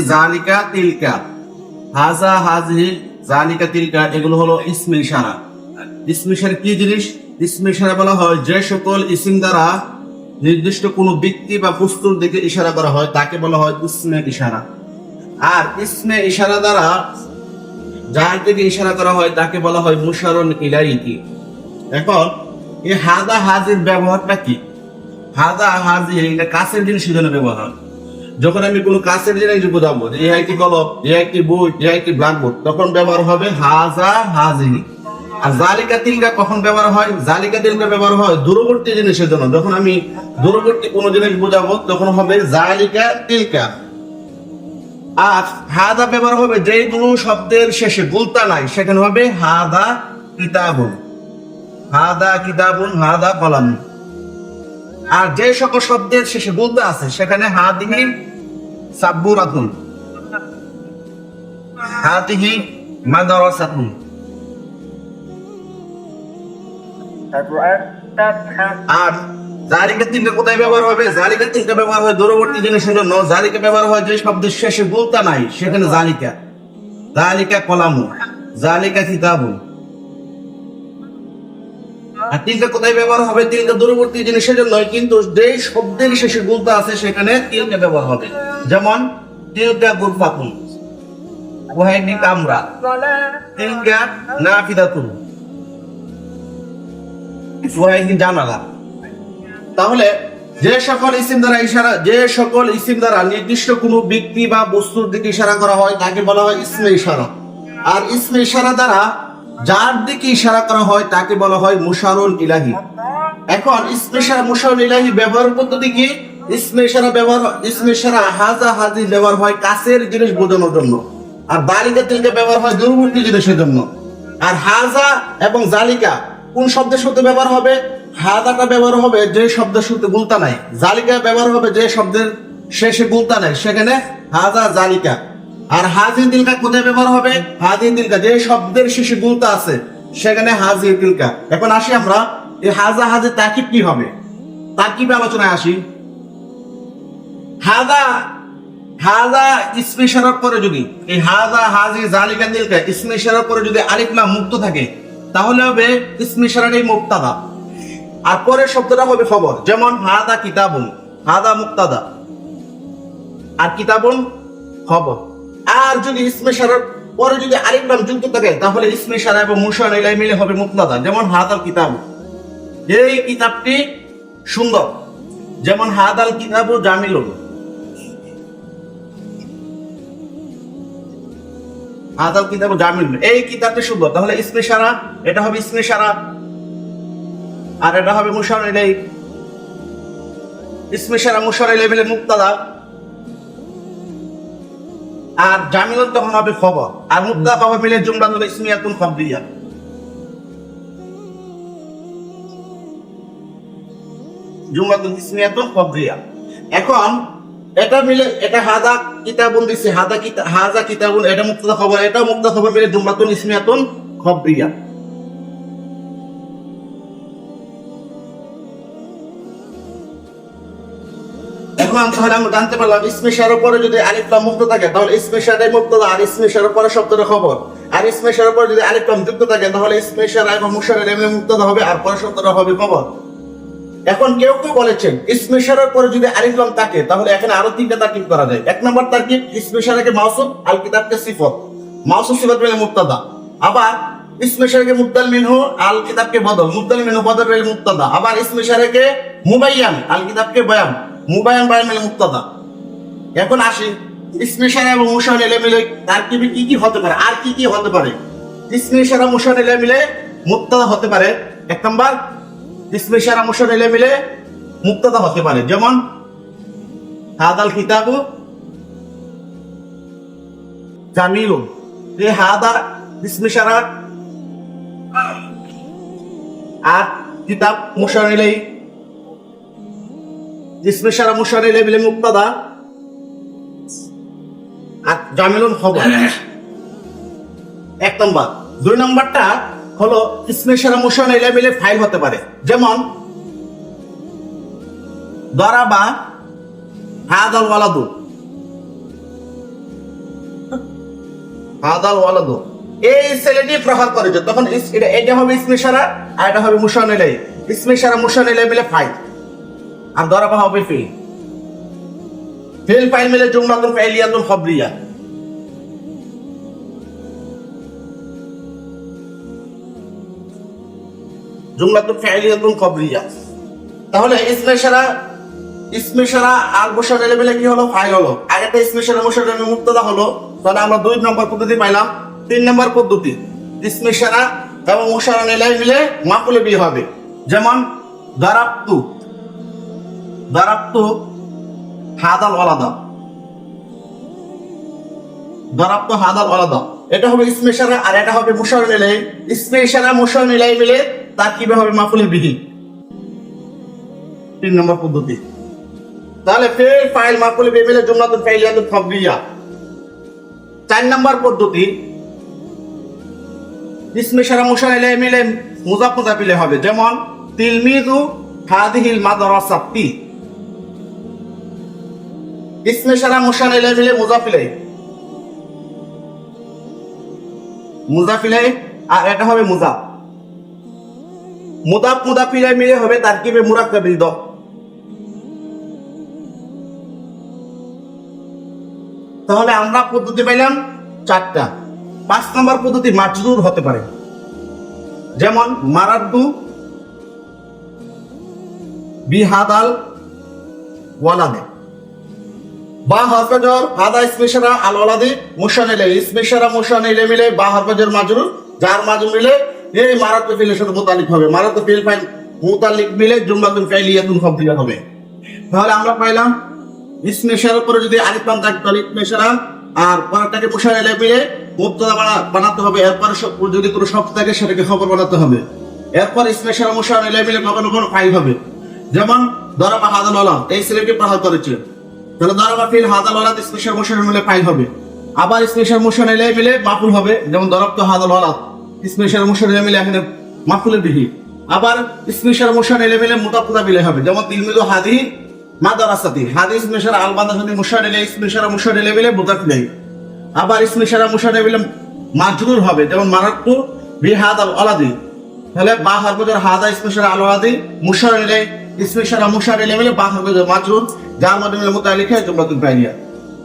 জালিকা তিলকা, হাজা হাজি জালিকা তিলকা, এগুলো হলো ইসমে ইশারা। ইসমে ইশারা কি জিনিস? ইসমে ইশারা বলা হয় যে সকল ইসিম দ্বারা নির্দিষ্ট কোনো ব্যক্তি বা বস্তুর দিকে ইশারা করা হয় তাকে বলা হয় ইসমে ইশারা। আর ইসমে ইশারা দ্বারা যার দিকে ইশারা করা হয় তাকে বলা হয় মুশারুন ইলাইহি। এখন এই হাদা হাজির ব্যবহারটা কি? হাদা হাজি এটা কাছের জিনিসের জন্য ব্যবহার হয়। যখন আমি কোনো কাছের জিনিস বোঝাবো, যে এই একটি কলম, এই একটি বই, এই একটি ব্ল্যাকবোর্ড, তখন ব্যবহার হবে হাজা হাজি। আর জালিকা তিলকা কখন ব্যবহার হয়? জালিকা তিলকা ব্যবহার হয় দূরবর্তী জিনিসের জন্য। যখন আমি দূরবর্তী কোনো জিনিস বোঝাবো তখন হবে জালিকা তিলকা। আর হাদা ব্যবহার হবে যে কোনো শব্দের শেষে গুলতা নাই, সেখানে হবে হাদা কিতাবুন, হাদা কিতাবুন, হাদা কলাম। আর যে সকল শব্দের শেষে গুলতা আছে সেখানে হাদিহি সাব্বুরাতুন, হাদিহি মাদ্রাসাতুন। আর জালিকা তিলকা কোথায় ব্যবহার হবে? জালিকা তিলকা ব্যবহার হয় দূরবর্তী জিনিসের জন্য। জালিকা ব্যবহার হয় যে শব্দের শেষে গুলতা নাই, সেখানে জালিকা, জালিকা কলামু, জালিকা কিতাবুন। আর তিলকা কোথায় ব্যবহার হবে? তিলকা দূরবর্তী জিনিসের জন্য, কিন্তু যে শব্দের শেষে গুলতা আছে সেখানে তিলকা ব্যবহার হবে। যেমন তিলকা গুরফাতুন, ওয়াহিদি কামরা, তিলকা নাফিদাতুন, ওয়াহিদি জানালা। তাহলে যে সকল ইসিম দ্বারা ইশারা, যে সকল ইসিম দ্বারা নির্দিষ্ট কোনো ব্যক্তি বা বস্তুর দিকে ইশারা করা হয় তাকে বলা হয় ইসমে ইশারা। আর ইসমে ইশারা দ্বারা যার দিকে ইশারা করা হয় তাকে বলা হয় মুশারুন ইলাহি। এখন ইসমে ইশারা মুশারুন ইলাহি ব্যবহার পদ্ধতি কি? ইসমে ইশারা ব্যবহার, ইসমে ইশারা হাজা হাজি ব্যবহার হয় কাছের জিনিস বোঝানোর জন্য। আর জালিকা তিলকা ব্যবহার হয় দূরবর্তী জিনিসের জন্য। আর হাজা এবং জালিকা কোন শব্দের সাথে ব্যবহার হবে? হাদাটা ব্যবহার হবে যে শব্দের সাথে গুলতা নাই, জালিকা ব্যবহার হবে যে শব্দের শেষে গুলতা নাই, সেখানে হাজা জালিকা। আর হাজি তিলকা কোথায় ব্যবহার হবে? হাজি তিলকা যে শব্দের শেষে গুলতা আছে সেখানে হাজি তিলকা। এখন আসি আমরা এই হাজা হাজি তাকিব কি হবে, তাকিব আলোচনায় আসি। হাজা হাজা ইসমে ইশারার পরে যদি এই হাজা হাজি জালিকা তিলকা ইসমে ইশারার পরে যদি আলিফ লাম মুক্ত থাকে তাহলে হবে ইসমে ইশারাটাই মুক্তাদা, আর পরের শব্দটা হবে খবর। যেমন হাদা কিতাবুন, হাদা মুক্তাদা আর কিতাবুন খবর। আর যদি ইসমে ইশারার পরে যদি আলিফ লাম যুক্ত থাকে তাহলে ইসমে ইশারা এবং মুশার ইলাইহি মিলে হবে মুক্তাদা। যেমন হাদাল কিতাব, এই কিতাবটি সুন্দর। যেমন হাদাল কিতাবু জামিলুন, হাদাল কিতাবু জামিলুন, এই কিতাবটি সুন্দর। তাহলে ইসমে ইশারা, এটা হবে ইসমে ইশারা আর এটা হবে মুশার ইলাইহি। ইসমে ইশারা মুশার ইলাইহি মিলে মুক্তাদা, আর জামিলুন তখন হবে খবর। আর মুক্তাদা খবর মিলে জুমলাতুল ইসমিয়াতুন খাবরিয়া। জুমলাতুল ইসমিয়াতুন খাবরিয়া। এখন এটা মিলে, এটা হাদা কিতাবুন দিছে, হাজা কিতাবুন, এটা মুক্তাদা খবর, এটা মুক্তাদা খবর মিলে জুমলাতুল ইসমিয়াতুন খাবরিয়া। এখন তাহলে আমরা জানতে পারলাম ইসমে ইশারার পরে যদি আলিফ লাম মুক্ত থাকে তাহলে ইসমে ইশারাই মুক্তাদা, আর ইসমে ইশারার পরে শব্দটা খবর। আর ইসমে ইশারার পরে যদি আলিফ লাম যুক্ত থাকে তাহলে ইসমে ইশারা এবং মুশার ইলাইহি মুক্তাদা হবে আর পরে শব্দটা হবে খবর। এখন কেউ কেউ বলেছেন ইসমে ইশারার পরে যদি আলিফ লাম থাকে তাহলে এখানে আরো তিনটা তারকিব করা যায়। এক নম্বর তারকিব, ইসমে ইশারাকে মাউসুফ, আল কিতাবকে সিফত, মাউসুফ সিফত মিলে মুক্তাদা। আবার ইসমে ইশারাকে মুবদাল মিনহু, আল কিতাবকে বদল, মুবদাল মিনহু বদল মিলে মুক্তাদা। আবার ইসমে ইশারাকে মুবাইয়ান, আল কিতাবকে বয়ান, মুবায়ান বায়ান মিলে মুক্তাদা। এখন আসি ইসমে ইশারা এবং মুশার ইলাইহি মিলে তারকিবে কি কি হতে পারে, আর কি কি হতে পারে? ইসমে ইশারা মুশার ইলাইহি মিলে মুক্তাদা হতে পারে। এক নাম্বার, ইসমে ইশারা মুশার ইলাইহি মিলে মুক্তাদা হতে পারে। যেমন হাদাল কিতাবু জামিলুন, এই হাদা ইসমে ইশারা আর কিতাব মুশার ইলাইহি, ইসমে ইশারা মুশার ইলাইহি মিলে মুক্তাদা আর জামিলুন খবর। এক নম্বর। দুই নম্বরটা হলো ইসমে ইশারা মুশার ইলাইহি মিলে ফাইল হতে পারে। যেমন দারাবা হাদাল ওয়ালাদু, হাদাল ওয়ালাদু, এই ছেলেটি প্রহার করেছে, তখন এটা হবে ইসমে ইশারা আর এটা হবে মুশার ইলাইহি। ইসমে ইশারা মুশার ইলাইহি মিলে ফাইল আর দরাবা হবে ফিল। ফিল ফাইল মিলে জুমলাতুন ফাইলিয়াতুন খবরিয়া। জুমলাতুন ফাইলিয়াতুন খবরিয়া। তাহলে ইসমে ইশারা আর মুশার ইলাইহি মিলে কি হলো? ফাইল হলো। আর একটা ইসমে ইশারা মুশার ইলাইহি মুবতাদা হলো। তাহলে আমরা 2 নম্বর পদ্ধতি পাইলাম। 3 নম্বর পদ্ধতি, ইসমে ইশারা এবং মুশার ইলাইহি মিলে মাফউল বিহি হবে। যেমন দারাবতু হাদাল ওয়ালাদা, দারাবতু হাদাল ওয়ালাদা, এটা হবে ইসমে ইশারা আর এটা হবে মুশার ইলাইহি। ইসমে ইশারা মুশার ইলাইহি মিলে তারকিবে হবে মাফউল বিহি। 3 নম্বর পদ্ধতি। তাহলে ফিল ফাইল মাফউল বিহি মিলে জুমলাতুন ফাইলিয়াতুন খবরিয়া। 4 নম্বর পদ্ধতি, ইসমে ইশারা মুশার ইলাইহি মিলে মুযাফ মুযাফ ইলাইহি হবে। যেমন তিলমিযু হাযিহিল মাদরাসাতি, ইসমে ইশারা মুশার ইলাইহি মিলে মুযাফ ইলাইহি আর এটা হবে মুযাফ মুযাফ ইলাইহি মিলে হবে তারকিবে মুরাক্কাবিল দ। তাহলে আমরা পদ্ধতি পাইলাম 4টা। 5 নম্বর পদ্ধতি মাজরুর হতে পারে। যেমন মারাদ্দু বিহাদাল ওয়ালাদে, বা হরফে জর হাদা ইসমে ইশারা আল ওয়ালাদি মুশার ইলাইহি, ইসমে ইশারা মুশার ইলাইহি মিলে বা হরফে জর মাজরুর, যার মাজরুর মিলে এই মারাদ্দু ফিলের সাথে মুতাল্লিক হবে। মারাদ্দু ফিল ফাইল মুতাল্লিক মিলে জুমলাতুন ফাইলিয়াতুন খবরিয়া হবে। তাহলে আমরা পাইলাম ইসমে ইশারার পরে যদি আলিফ লাম থাকে তাহলে ইসমে ইশারা আর পরেরটাকে মুশার ইলাইহি মিলে মুবতাদা বানাতে হবে। এরপর যদি কোনো শব্দ থাকে সেটাকে খবর বানাতে হবে। এরপর ইসমে ইশারা মুশার ইলাইহি মিলে কখনো কোনো ফাইল হবে। যেমন দারাবা হাদাল ওয়ালাদ, এই ছেলেটি প্রহার করেছে, তাহলে দারাবা ফিল হাদাল ওয়ালাদ ইসমে ইশারা মুশার মিলে ফাইল হবে। আবার ইসমে ইশারা মুশার ইলাইহি মিলে মাফউল হবে। যেমন দারাবতু হাদাল ওয়ালাদ, ইসমে ইশারা মুশার ইলাইহি মিলে এখানে মাফউল বিহি। আবার ইসমে ইশারা মুশার ইলাইহি মিলে মুযাফ মুযাফ ইলাইহি হবে। যেমন তিলমিযু হাযিহি মাদরাসাতি, হাদিস ইসমে ইশারা আল মাদরাসাতি মুশার ইলাইহি, ইসমে ইশারা মুশার ইলাইহি মিলে মুযাফ ইলাইহি। আবার ইসমে ইশারা মুশার ইলাইহি মিলে মাজরুর হবে। যেমন মারাদতু বিহাদাল ওয়ালাদি, তাহলে বা হরফে জর হাদা ইসমে ইশারা আল ওয়ালাদি মুশার ইলাইহি, ইসমে ইশারা মুশার ইলাইহি মিলে বা হরফে জর মাজরুর, যার মধ্যে মিলে মুতাল্লিক হয় জুমলাতুন ফাইলিয়া।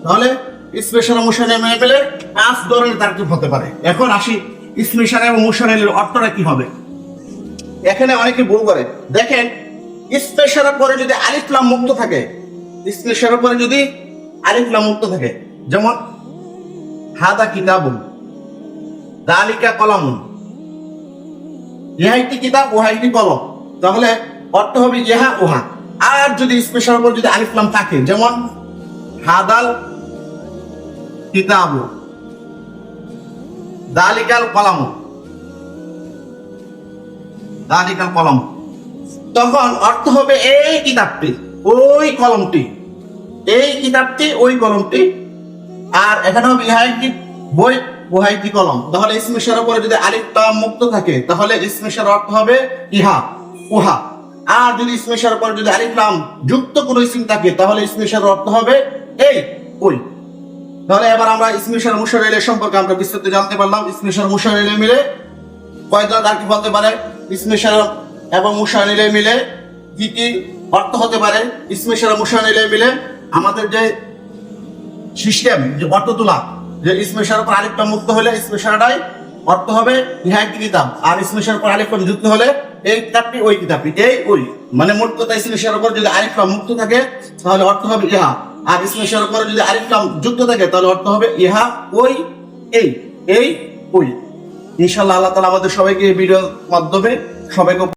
তাহলে ইসমে ইশারা মুশার ইলাইহি মিলে 5 ধরনের তারকিব হতে পারে। এখন আসি ইসমে ইশারা এবং মুশার ইলাইহির অর্থটা কি হবে। এখানে অনেকে ভুল করে। দেখেন, ইসমে ইশারার পরে যদি আলিফ লাম মুক্ত থাকে, ইসমে ইশারার পরে যদি আলিফ লাম মুক্ত থাকে, যেমন হাদা কিতাবুন, যালিকা কলামুন, ইহা একটি কিতাব, ওহা একটি কলম, তাহলে অর্থ হবে ইহা ওহা। আর যদি ইসমে ইশারার পরে যদি আলিফ লাম থাকে, যেমন হাদাল কিতাবু, যালিকাল কলামু, যালিকাল কলম, তখন অর্থ হবে এই কিতাবটি, ওই কলমটি, এই কিতাবটি, ওই কলমটি। আর এখানে হবে ইহা একটি বই, ওহা একটি কলম। তাহলে ইসমে ইশারার পরে যদি আলিফ লাম মুক্ত থাকে, তাহলে ইসমে ইশারার অর্থ হবে ইহা ওহা। আর যদি ইসমে ইশারার পরে যদি আলিফ লাম যুক্ত কোনো ইসম থাকে, তাহলে ইসমে ইশারার অর্থ হবে এই ওই। তাহলে এবার আমরা ইসমে ইশারা মুশার ইলাইহি সম্পর্কে আমরা বিস্তারিত জানতে পারলাম। ইসমে ইশারা মুশার ইলাইহি মিলে কয় ধরনের তারকিব হতে পারে, ইসমে ইশারা এবং মুশার ইলাইহি মিলে কি কি অর্থ হতে পারে। ইসমে ইশারা মুশার ইলাইহি মিলে আমাদের যে সিস্টেম, যে অর্থ তোলা, যে ইসমে ইশারার পর আলিফ লাম মুক্ত হলে ইসমে ইশারাটাই অর্থ হবে ইহা একটি কিতাব, আর ইসমে ইশারার পর আলিফ লাম যুক্ত হলে এই কিতাবটি, ওই কিতাবটি, এই ওই। মানে মোট কথা ইসমে ইশারার পর যদি আলিফ লাম মুক্ত থাকে তাহলে অর্থ হবে ইহা, আর ইসমে ইশারার পর যদি আলিফ লাম যুক্ত থাকে তাহলে অর্থ হবে ইহা ওই এই ওই। ইনশাআল্লাহ আল্লাহ তাআলা আমাদের সবাইকে এই ভিডিওর মাধ্যমে সবাইকে